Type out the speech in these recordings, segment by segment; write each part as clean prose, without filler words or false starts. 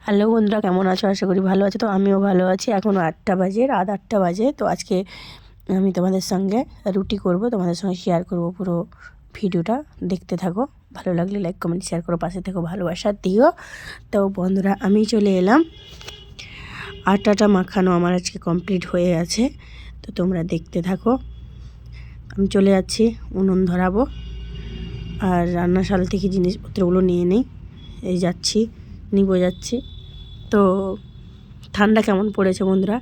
Hello বন্ধুরা, কেমন আছো? আশা করি ভালো আছো। তো আমিও ভালো আছি। এখন 8টা বাজে, রাত 8টা বাজে। তো আজকে আমি তোমাদের সঙ্গে রুটি করব, তোমাদের সঙ্গে শেয়ার করব পুরো ভিডিওটা। দেখতে থাকো, ভালো লাগলে লাইক কমেন্ট শেয়ার করো, পাশে থেকো, ভালোবাসা দিও। তো বন্ধুরা, আমি চলে এলাম। আটাটা মাখানো আমার আজকে কমপ্লিট হয়ে আছে। তো তোমরা দেখতে থাকো। আমি চলে যাচ্ছি, উনুন ধরাবো আর রান্নাশাল থেকে জিনিসপত্রগুলো নিয়ে নেই। এই যাচ্ছি, যাচ্ছি। তো ঠান্ডা কেমন পড়েছে বন্ধুরা?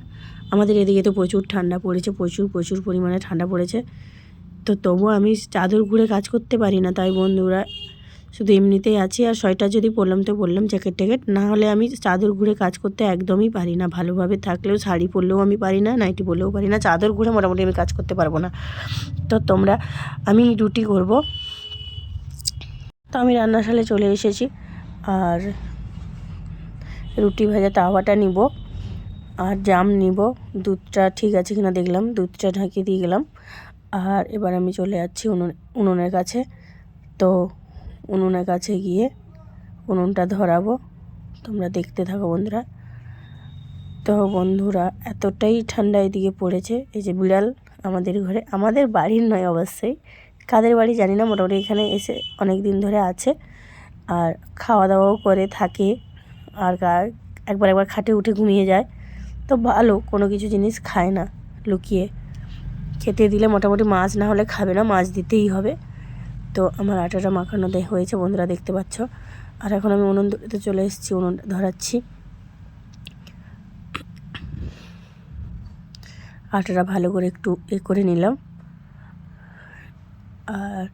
আমাদের এদিকে তো প্রচুর ঠান্ডা পড়েছে, প্রচুর পরিমাণে ঠান্ডা পড়েছে। তো তবুও আমি চাদর ঘুরে কাজ করতে পারি না, তাই বন্ধুরা শুধু এমনিতেই আছি। আর সোয়েটার যদি পরলাম তো বললাম জ্যাকেট ট্যাকেট, না হলে আমি চাদর ঘুরে কাজ করতে একদমই পারি না। ভালোভাবে থাকলেও শাড়ি পরলেও আমি পারি না, নাইটি পরলেও পারি না, চাদর ঘুরে মোটামুটি আমি কাজ করতে পারবো না। তো আমি রুটি করব। তো আমি রান্নাশালে চলে এসেছি আর রুটি ভাজা তাওয়াটা নিব আর জাম নিব। দুধটা ঠিক আছে কিনা দেখলাম, দুধটা ঢাকিয়ে দিয়ে গেলাম। আর এবার আমি চলে যাচ্ছি উনুনের কাছে। তো উনুনের কাছে গিয়ে উনুনটা ধরাবো, তোমরা দেখতে থাকো বন্ধুরা। তো বন্ধুরা, এতটাই ঠান্ডা এদিকে পড়েছে। এই যে বিড়াল আমাদের ঘরে, আমাদের বাড়ির নয় অবশ্যই, কাদের বাড়ি জানি না, মোটামুটি এখানে এসে অনেক দিন ধরে আছে আর খাওয়া দাওয়াও করে থাকে। আর একবার খাটে উঠে ঘুমিয়ে যায়। তো ভালো, কোনো কিছু জিনিস খায় না লুকিয়ে। খেতে দিলে মোটামুটি মাছ না হলে খাবে না, মাছ দিতেই হবে। তো আমার আটাটা মাখানো হয়েছে বন্ধুরা, দেখতে পাচ্ছ। আর এখন আমি উনুন ধরতে চলে এসেছি, উনুন ধরাচ্ছি। আটাটা ভালো করে একটু করে নিলাম। আর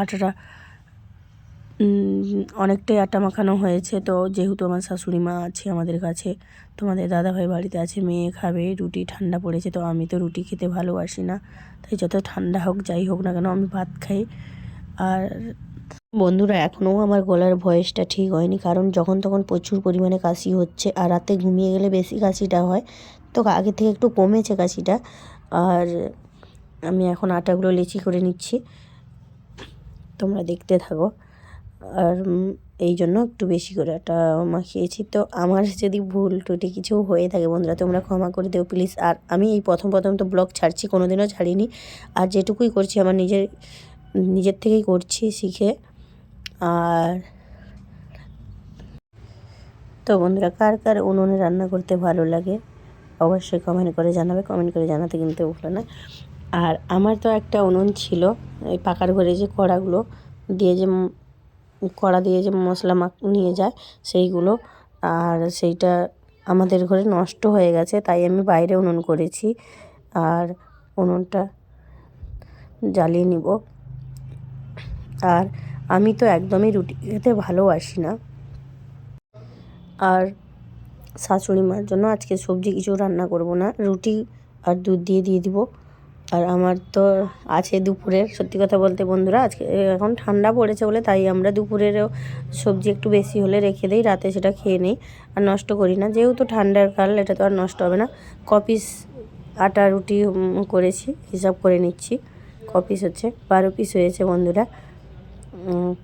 আটাটা অনেকটাই আটা মাখানো হয়েছে। তো যেহেতু আমার শাশুড়ি মা আছে আমাদের কাছে, তোমাদের দাদাভাই বাড়িতে আছে, মেয়ে খাবে রুটি, ঠান্ডা পড়েছে। তো আমি তো রুটি খেতে ভালোবাসি না, তাই যত ঠান্ডা হোক যাই হোক না কেন আমি ভাত খাই। আর বন্ধুরা, এখনও আমার গলার ভয়েসটা ঠিক হয়নি, কারণ যখন তখন প্রচুর পরিমাণে কাশি হচ্ছে আর রাতে ঘুমিয়ে গেলে বেশি কাশিটা হয়। তো আগে থেকে একটু কমেছে কাশিটা। আর আমি এখন আটাগুলো লেচি করে নিচ্ছি, তোমরা দেখতে থাকো। আর এই জন্য একটু বেশি করে আটা মাখিয়েছি। তো আমার যদি ভুল টুটি কিছু হয়ে থাকে বন্ধুরা, তোমরা ক্ষমা করে দেও প্লিজ। আর আমি এই প্রথম তো ব্লগ ছাড়ছি, কোনো দিনও ছাড়িনি। আর যেটুকুই করছি আমার নিজের থেকেই করছি শিখে। আর তো বন্ধুরা, কার কার উনুনে রান্না করতে ভালো লাগে অবশ্যই কমেন্ট করে জানাবে, কমেন্ট করে জানাতে কিন্তু ভুলো না। আর আমার তো একটা উনুন ছিল, এই পাকার ঘরে যে কড়া দিয়ে যে মশলা নিয়ে যায় সেইগুলো, আর সেইটা আমাদের ঘরে নষ্ট হয়ে গেছে, তাই আমি বাইরে উনুন করেছি। আর উনুনটা জ্বালিয়ে নিব। আর আমি তো একদমই রুটি খেতে ভালোবাসি না। আর শাশুড়ি মার জন্য আজকে সবজি কিছু রান্না করব না, রুটি আর দুধ দিয়ে দিব। আর আমার তো আছে দুপুরের, সত্যি কথা বলতে বন্ধুরা, আজকে এখন ঠান্ডা পড়েছে বলে তাই আমরা দুপুরেরও সবজি একটু বেশি হলে রেখে দিই, রাতে সেটা খেয়ে নিই আর নষ্ট করি না। যেহেতু ঠান্ডার কাল, এটা তো আর নষ্ট হবে না। পিস আটা রুটি করেছি, হিসাব করে নিচ্ছি। পিস হচ্ছে 12 পিস হয়েছে বন্ধুরা।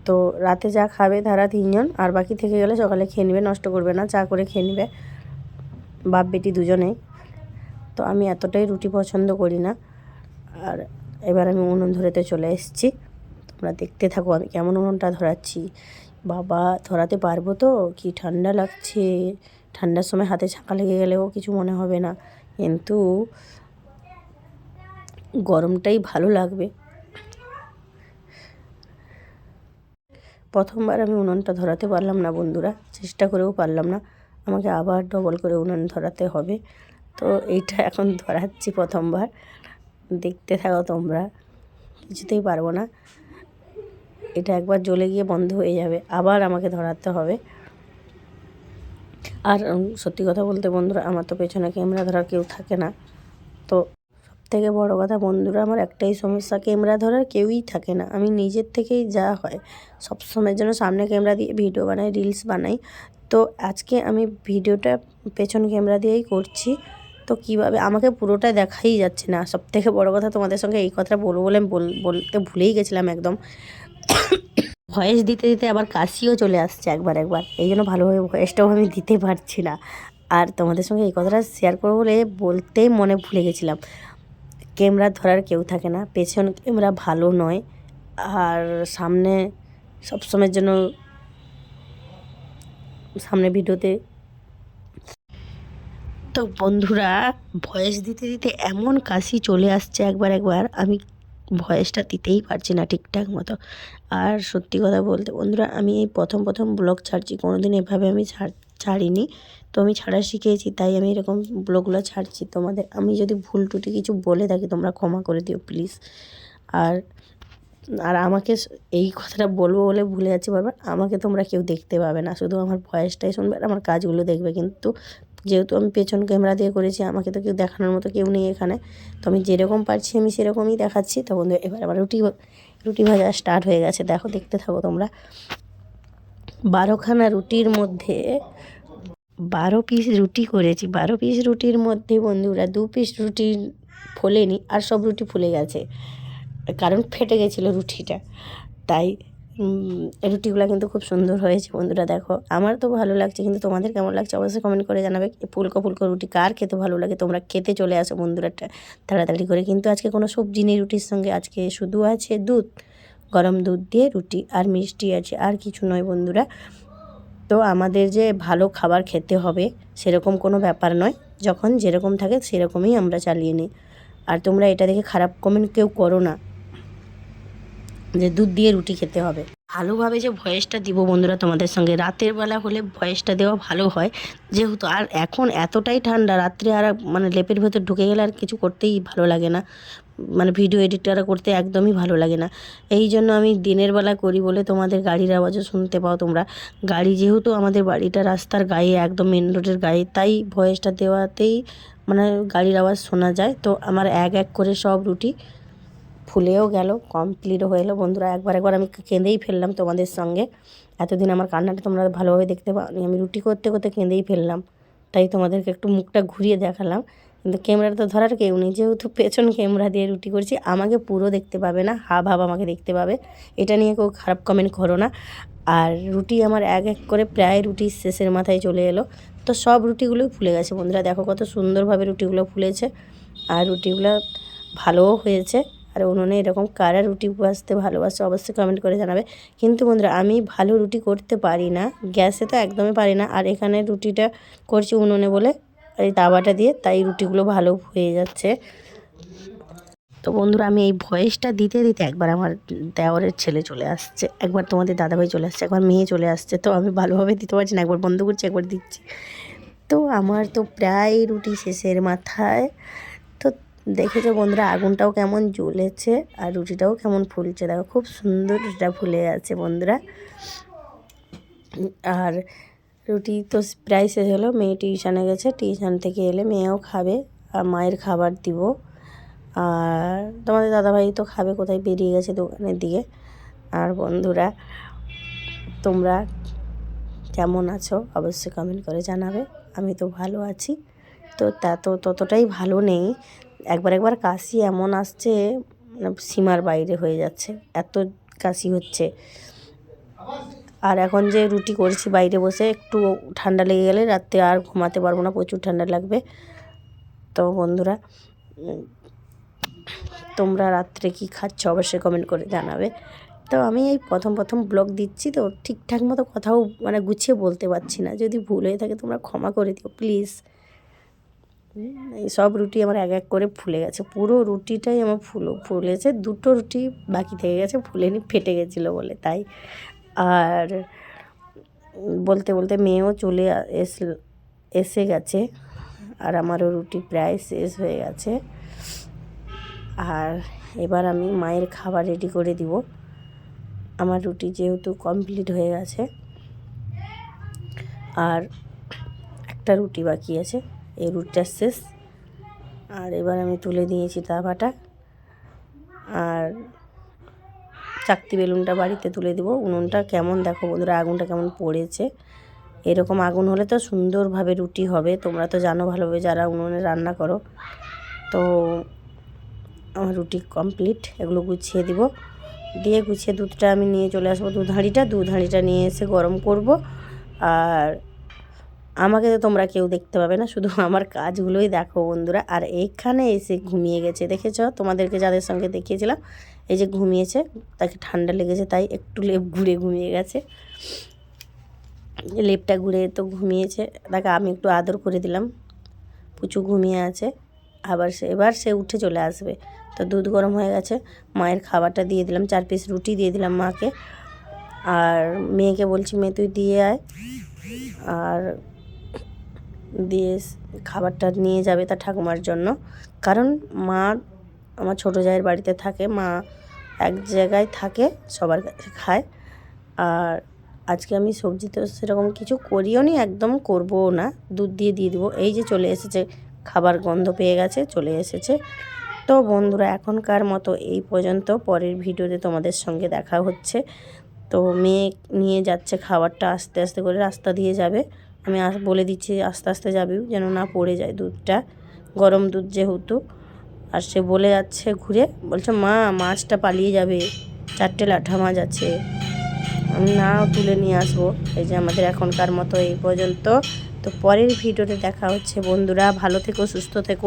তো রাতে যা খাবে তারা 3 জন, আর বাকি থেকে গেলে সকালে খেয়ে নেবে, নষ্ট করবে না, চা করে খেয়ে নেবে, বাপ বেটি দুজনেই। তো আমি এতটাই রুটি পছন্দ করি না। আর এবার আমি উনুন ধরাতে চলে এসেছি, তোমরা দেখতে থাকো আমি কেমন উনুনটা ধরাচ্ছি। বাবা, ধরাতে পারবো তো? কি ঠান্ডা লাগছে! ঠান্ডার সময় হাতে ছাঁকা লেগে গেলেও কিছু মনে হবে না, কিন্তু গরমটাই ভালো লাগবে। প্রথমবার আমি উনুনটা ধরাতে পারলাম না বন্ধুরা, চেষ্টা করেও পারলাম না, আমাকে আবার ডবল করে উনুন ধরাতে হবে। তো এইটা এখন ধরাচ্ছি প্রথমবার, দেখতে থাকো তোমরা, কিছুতেই পারবো না। এটা একবার জ্বলে গিয়ে বন্ধ হয়ে যাবে, আবার আমাকে ধরাতে হবে। আর সত্যি কথা বলতে বন্ধুরা, আমার তো পেছনে ক্যামেরা ধরার কেউ থাকে না। তো সবথেকে বড় কথা বন্ধুরা, আমার একটাই সমস্যা, ক্যামেরা ধরার কেউই থাকে না। আমি নিজের থেকেই যা হয় সব সময়ের জন্য সামনে ক্যামেরা দিয়ে ভিডিও বানাই, রিলস বানাই। তো আজকে আমি ভিডিওটা পেছন ক্যামেরা দিয়েই করছি। তো কীভাবে আমাকে পুরোটা দেখাই যাচ্ছে না। সবথেকে বড় কথা, তোমাদের সঙ্গে এই কথাটা বলবো বলে আমি বলতে ভুলেই গেছিলাম একদম। ভয়েস দিতে দিতে আবার কাশিও চলে আসছে একবার এই জন্য ভালোভাবে ভয়েসটাও আমি দিতে পারছি না। আর তোমাদের সঙ্গে এই কথাটা শেয়ার করবো বলে বলতেই মনে ভুলে গেছিলাম। ক্যামেরা ধরার কেউ থাকে না, পেছন ক্যামেরা ভালো নয়, আর সামনে সবসময়ের জন্য সামনে ভিডিওতে। তো বন্ধুরা, ভয়েস দিতে দিতে এমন কাশি চলে আসছে একবার আমি ভয়েসটা দিতেই পারছি না ঠিকঠাক মতো। আর সত্যি কথা বলতে বন্ধুরা, আমি এই প্রথম ব্লগ ছাড়ছি, কোনো দিন এভাবে আমি ছাড়িনি। তো আমি ছাড়া শিখেছি, তাই আমি এরকম ব্লগগুলো ছাড়ছি তোমাদের। আমি যদি ভুল টুটি কিছু বলে থাকি তোমরা ক্ষমা করে দিও প্লিজ। আর আর আমাকে এই কথাটা বলবো বলে ভুলে যাচ্ছি বারবার, আমাকে তোমরা কেউ দেখতে পাবে না, শুধু আমার ভয়েসটাই শুনবে আর আমার কাজগুলো দেখবে। কিন্তু যেহেতু আমি পেছন ক্যামেরা দিয়ে করেছি, আমাকে তো কেউ দেখানোর মতো কেউ নেই এখানে। তো আমি যেরকম পারছি আমি সেরকমই দেখাচ্ছি। তো বন্ধু, এবার আমার রুটি ভাজা স্টার্ট হয়ে গেছে, দেখো, দেখতে থাকো তোমরা। 12খানা রুটির মধ্যে 12 পিস রুটি করেছি। 12 পিস রুটির মধ্যে বন্ধুরা 2 পিস রুটি ফোলেনি, আর সব রুটি ফুলে গেছে, কারণ ফেটে গেছিলো রুটিটা। তাই রুটিগুলো কিন্তু খুব সুন্দর হয়েছে বন্ধুরা, দেখো। আমার তো ভালো লাগছে, কিন্তু তোমাদের কেমন লাগছে অবশ্যই কমেন্ট করে জানাবে। ফুলকো ফুলকো রুটি কার খেতে ভালো লাগে, তোমরা খেতে চলে আসো বন্ধুরা তাড়াতাড়ি করে। কিন্তু আজকে কোনো সবজি নেই রুটির সঙ্গে, আজকে শুধু আছে দুধ, গরম দুধ দিয়ে রুটি, আর মিষ্টি আছে, আর কিছু নয় বন্ধুরা। তো আমাদের যে ভালো খাবার খেতে হবে সেরকম কোনো ব্যাপার নয়, যখন যেরকম থাকে সেরকমই আমরা চালিয়ে নিই। আর তোমরা এটা দেখে খারাপ কমেন্ট কেউ করো না যে দুধ দিয়ে রুটি খেতে হবে। ভালোভাবে যে ভয়েসটা দিব বন্ধুরা তোমাদের সঙ্গে, রাতের বেলা হলে ভয়েসটা দেওয়া ভালো হয়, যেহেতু আর এখন এতটাই ঠান্ডা, রাত্রে আর মানে লেপের ভেতর ঢুকে গেলে আর কিছু করতেই ভালো লাগে না, মানে ভিডিও এডিটটা করতে একদমই ভালো লাগে না। এই জন্য আমি দিনের বেলা করি বলে তোমাদের গাড়ির আওয়াজও শুনতে পাও তোমরা। গাড়ি, যেহেতু আমাদের বাড়িটা রাস্তার গায়ে, একদম মেন রোডের গায়ে, তাই ভয়েসটা দেওয়াতেই মানে গাড়ির আওয়াজ শোনা যায়। তো আমার এক করে সব রুটি ফুলেও গেল, কমপ্লিটও হয়ে এলো বন্ধুরা। একবার আমি কেঁদেই ফেললাম তোমাদের সঙ্গে। এতদিন আমার কান্নাটা তোমরা ভালোভাবে দেখতে পাওনি, আমি রুটি করতে করতে কেঁদেই ফেললাম, তাই তোমাদেরকে একটু মুখটা ঘুরিয়ে দেখালাম। কিন্তু ক্যামেরাটা তো ধরার কেউ নেই, যেহেতু পেছন ক্যামেরা দিয়ে রুটি করছি, আমাকে পুরো দেখতে পাবে না, হাফ আমাকে দেখতে পাবে। এটা নিয়ে কেউ খারাপ কমেন্ট করো না। আর রুটি আমার এক করে প্রায় রুটি শেষের মাথায় চলে এলো। তো সব রুটিগুলোই ফুলে গেছে বন্ধুরা, দেখো কত সুন্দরভাবে রুটিগুলো ফুলেছে, আর রুটিগুলো ভালোও হয়েছে। আর উনুনে এরকম কারা রুটি ভাজতে ভালোবাসে অবশ্যই কমেন্ট করে জানাবে। কিন্তু বন্ধুরা, আমি ভালো রুটি করতে পারি না, গ্যাসে তো একদমই পারি না। আর এখানে রুটিটা করছি উনুনে বলে, এই তাওয়াটা দিয়ে, তাই রুটিগুলো ভালো হয়ে যাচ্ছে। তো বন্ধুরা, আমি এই ভয়েসটা দিতে দিতে একবার আমার দেওরের ছেলে চলে আসছে, একবার তোমাদের দাদাভাই চলে আসছে, একবার মেয়ে চলে আসছে। তো আমি ভালোভাবে দিতে পারছি না, একবার বন্ধ করছি, একবার দিচ্ছি। তো আমার তো প্রায় রুটি শেষের মাথায়। তো দেখেছো বন্ধুরা, আগুনটাও কেমন জ্বলেছে আর রুটিটাও কেমন ফুলছে, দেখো খুব সুন্দর রুটিটা ফুলে আছে বন্ধুরা। আর রুটি তো প্রায় শেষ হলো, মেয়ে টিউশানে গেছে, টিউশান থেকে এলে মেয়েও খাবে, আর মায়ের খাবার দিব। আর তোমাদের দাদাভাই তো খাবে, কোথায় বেরিয়ে গেছে দোকানের দিকে। আর বন্ধুরা, তোমরা কেমন আছো অবশ্যই কমেন্ট করে জানাবে। আমি তো ভালো আছি, তো তা তো ততটাই ভালো নেই। একবার কাশি এমন আসছে, মানে সীমার বাইরে হয়ে যাচ্ছে, এত কাশি হচ্ছে। আর এখন যে রুটি করছি বাইরে বসে, একটু ঠান্ডা লেগে গেলে রাত্রে আর ঘুমাতে পারবো না, প্রচুর ঠান্ডা লাগবে। তো বন্ধুরা, তোমরা রাত্রে কি খাচ্ছ অবশ্যই কমেন্ট করে জানাবে। তো আমি এই প্রথম ব্লগ দিচ্ছি, তো ঠিকঠাক মতো কথাও মানে গুছিয়ে বলতে পারছি না, যদি ভুল হয়ে থাকে তোমরা ক্ষমা করে দিও প্লিজ। এই সব রুটি আমার এক করে ফুলে গেছে, পুরো রুটিটাই আমার ফুলেছে, দুটো রুটি বাকি থেকে গেছে, ফুলেনি, ফেটে গেছিলো বলে, তাই। আর বলতে বলতে মেয়েও চলে এসে গেছে, আর আমারও রুটি প্রায় শেষ হয়ে গেছে। আর এবার আমি মায়ের খাবার রেডি করে দিব। আমার রুটি যেহেতু কমপ্লিট হয়ে গেছে, আর একটা রুটি বাকি আছে, এই রুটিটা শেষ। আর এবার আমি তুলে দিয়েছি তাওয়াটা, আর চাকতি বেলুনটা বাড়িতে তুলে দিব। উনুনটা কেমন দেখো বন্ধুরা, আগুনটা কেমন পড়েছে, এরকম আগুন হলে তো সুন্দরভাবে রুটি হবে, তোমরা তো জানো ভালোভাবে যারা উনুনে রান্না করো। তো আমার রুটি কমপ্লিট, এগুলো গুছিয়ে দিব। দিয়ে গুছিয়ে দুধটা আমি নিয়ে চলে আসবো। দুধ হাঁড়িটা নিয়ে এসে গরম করব। আর আমাকে তো তোমরা কেউ দেখতে পাবে না, শুধু আমার কাজগুলোই দেখো বন্ধুরা। আর এইখানে এসে ঘুমিয়ে গেছে, দেখেছ? তোমাদেরকে যাদের সঙ্গে দেখিয়েছিলাম, এই যে ঘুমিয়েছে, তাকে ঠান্ডা লেগেছে তাই একটু লেপ ঘুরে ঘুমিয়ে গেছে। লেপটা ঘুরে তো ঘুমিয়েছে, তাকে আমি একটু আদর করে দিলাম। পুচু ঘুমিয়ে আছে, আবার এবার সে উঠে চলে আসবে। তো দুধ গরম হয়ে গেছে, মায়ের খাবারটা দিয়ে দিলাম, 4 পিস রুটি দিয়ে দিলাম মাকে। আর মেয়েকে বলছি, মেয়ে তুই দিয়ে আয়। আর দিয়ে খাবারটা নিয়ে যাবে তার ঠাকুমার জন্য, কারণ মা আমার ছোটো জায়ের বাড়িতে থাকে, মা এক জায়গায় থাকে, সবার কাছে খায়। আর আজকে আমি সবজি তো সেরকম কিছু করিও নি, একদম করবও না, দুধ দিয়ে দেবো। এই যে চলে এসেছে, খাবার গন্ধ পেয়ে গেছে, চলে এসেছে। তো বন্ধুরা এখনকার মতো এই পর্যন্ত, পরের ভিডিওতে তোমাদের সঙ্গে দেখা হচ্ছে। তো মেয়ে নিয়ে যাচ্ছে খাবারটা, আস্তে আস্তে করে রাস্তা দিয়ে যাবে। আমি বলে দিচ্ছি আস্তে আস্তে যাবি, যেন না পড়ে যায় দুধটা, গরম দুধ যেহেতু। আর সে বলে যাচ্ছে ঘুরে, বলছে মা মাছটা পালিয়ে যাবে, 4টে ল্যাঠা মাছ আছে, আমি না তুলে নিয়ে আসবো। এই যে আমাদের এখনকার মতো এই পর্যন্ত। তো পরের ভিডিওতে দেখা হচ্ছে বন্ধুরা, ভালো থেকো, সুস্থ থেকো।